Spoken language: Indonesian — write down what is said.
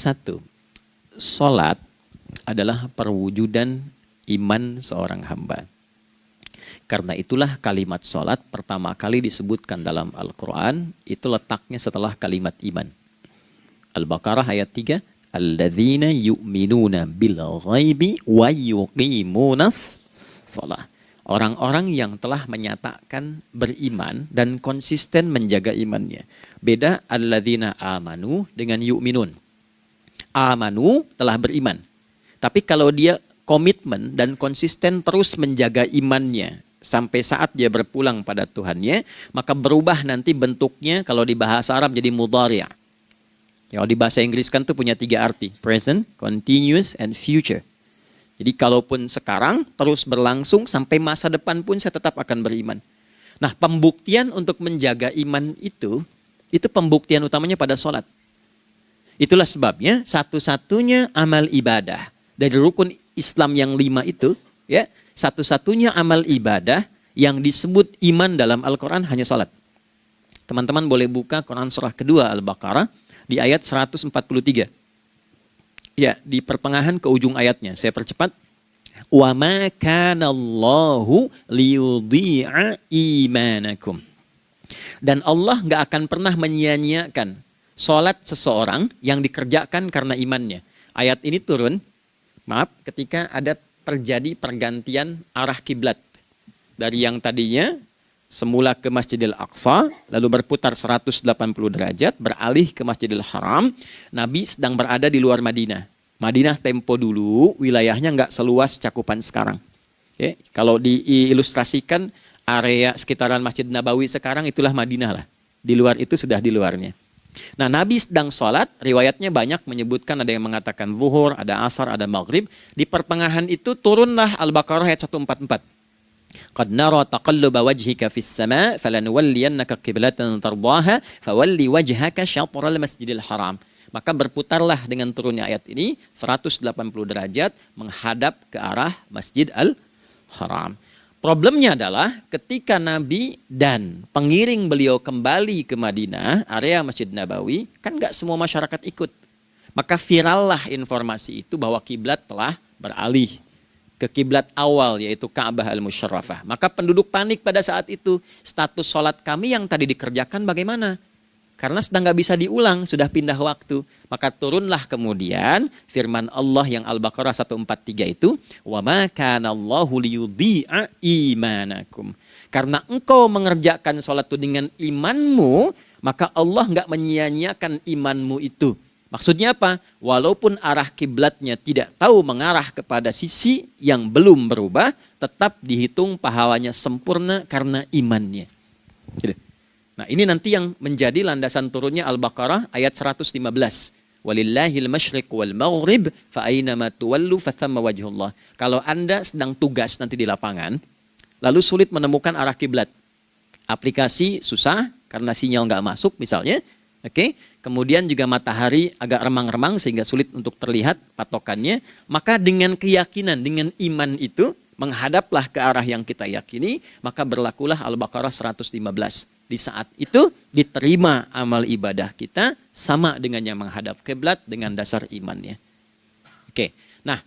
Satu, salat adalah perwujudan iman seorang hamba. Karena itulah kalimat salat pertama kali disebutkan dalam Al-Quran, itu letaknya setelah kalimat iman. Al-Baqarah ayat 3, alladzina yu'minuna bil ghaibi wa yuqimunas shalah. Orang-orang yang telah menyatakan beriman dan konsisten menjaga imannya. Beda alladzina amanu dengan yu'minun. Amanu telah beriman. Tapi kalau dia komitmen dan konsisten terus menjaga imannya sampai saat dia berpulang pada Tuhannya, maka berubah nanti bentuknya kalau di bahasa Arab jadi mudhari'. Ya, kalau di bahasa Inggris kan tuh punya 3 arti. Present, continuous, and future. Jadi kalaupun sekarang terus berlangsung sampai masa depan pun saya tetap akan beriman. Nah, pembuktian untuk menjaga iman itu pembuktian utamanya pada sholat. Itulah sebabnya satu-satunya amal ibadah dari rukun Islam yang 5 itu, ya, satu-satunya amal ibadah yang disebut iman dalam Al-Quran hanya sholat. Teman-teman boleh buka Quran surah kedua Al-Baqarah di ayat 143. Ya, di pertengahan ke ujung ayatnya. Saya percepat. Wa ma kana Allahu liyudhi'a imanakum. Dan Allah nggak akan pernah menyia-nyiakan sholat seseorang yang dikerjakan karena imannya. Ayat ini turun, ketika ada terjadi pergantian arah kiblat. Dari yang tadinya semula ke Masjidil Aqsa, lalu berputar 180 derajat, beralih ke Masjidil Haram. Nabi sedang berada di luar Madinah. Madinah tempo dulu, wilayahnya nggak seluas cakupan sekarang. Oke, kalau diilustrasikan area sekitaran Masjid Nabawi sekarang itulah Madinah lah. Di luar itu sudah di luarnya. Nah, Nabi sedang sholat, riwayatnya banyak menyebutkan ada yang mengatakan zuhur, ada asar, ada maghrib. Di pertengahan itu turunlah Al-Baqarah ayat 144. Qad nara taqalluba wajhika fis sama' falanuwalliyannaka qiblatan tardaha fawalli wajhaka syatral masjidil haram. Maka berputarlah dengan turunnya ayat ini 180 derajat menghadap ke arah Masjid Al-Haram. Problemnya adalah ketika Nabi dan pengiring beliau kembali ke Madinah, area Masjid Nabawi, kan nggak semua masyarakat ikut. Maka virallah informasi itu bahwa kiblat telah beralih ke kiblat awal, yaitu Ka'bah Al-Musyarrafah. Maka penduduk panik pada saat itu. Status sholat kami yang tadi dikerjakan bagaimana? Karena sedang nggak bisa diulang, sudah pindah waktu. Maka turunlah kemudian firman Allah yang Al-Baqarah 143 itu, wa ma kana Allahu liyudhi'a imanakum. Karena engkau mengerjakan sholat itu dengan imanmu, maka Allah nggak menyia-nyiakan imanmu itu. Maksudnya apa? Walaupun arah kiblatnya tidak tahu mengarah kepada sisi yang belum berubah, tetap dihitung pahalanya sempurna karena imannya. Gitu. Nah, ini nanti yang menjadi landasan turunnya Al-Baqarah ayat 115. Walillahil masyriq wal maghrib fa aynama tuwallu fathamma wajhullah. Kalau Anda sedang tugas nanti di lapangan, lalu sulit menemukan arah kiblat. Aplikasi susah karena sinyal nggak masuk misalnya. Oke, kemudian juga matahari agak remang-remang sehingga sulit untuk terlihat patokannya. Maka dengan keyakinan, dengan iman itu, menghadaplah ke arah yang kita yakini, maka berlakulah Al-Baqarah 115. Di saat itu diterima amal ibadah kita sama dengan yang menghadap kiblat dengan dasar imannya. Oke, nah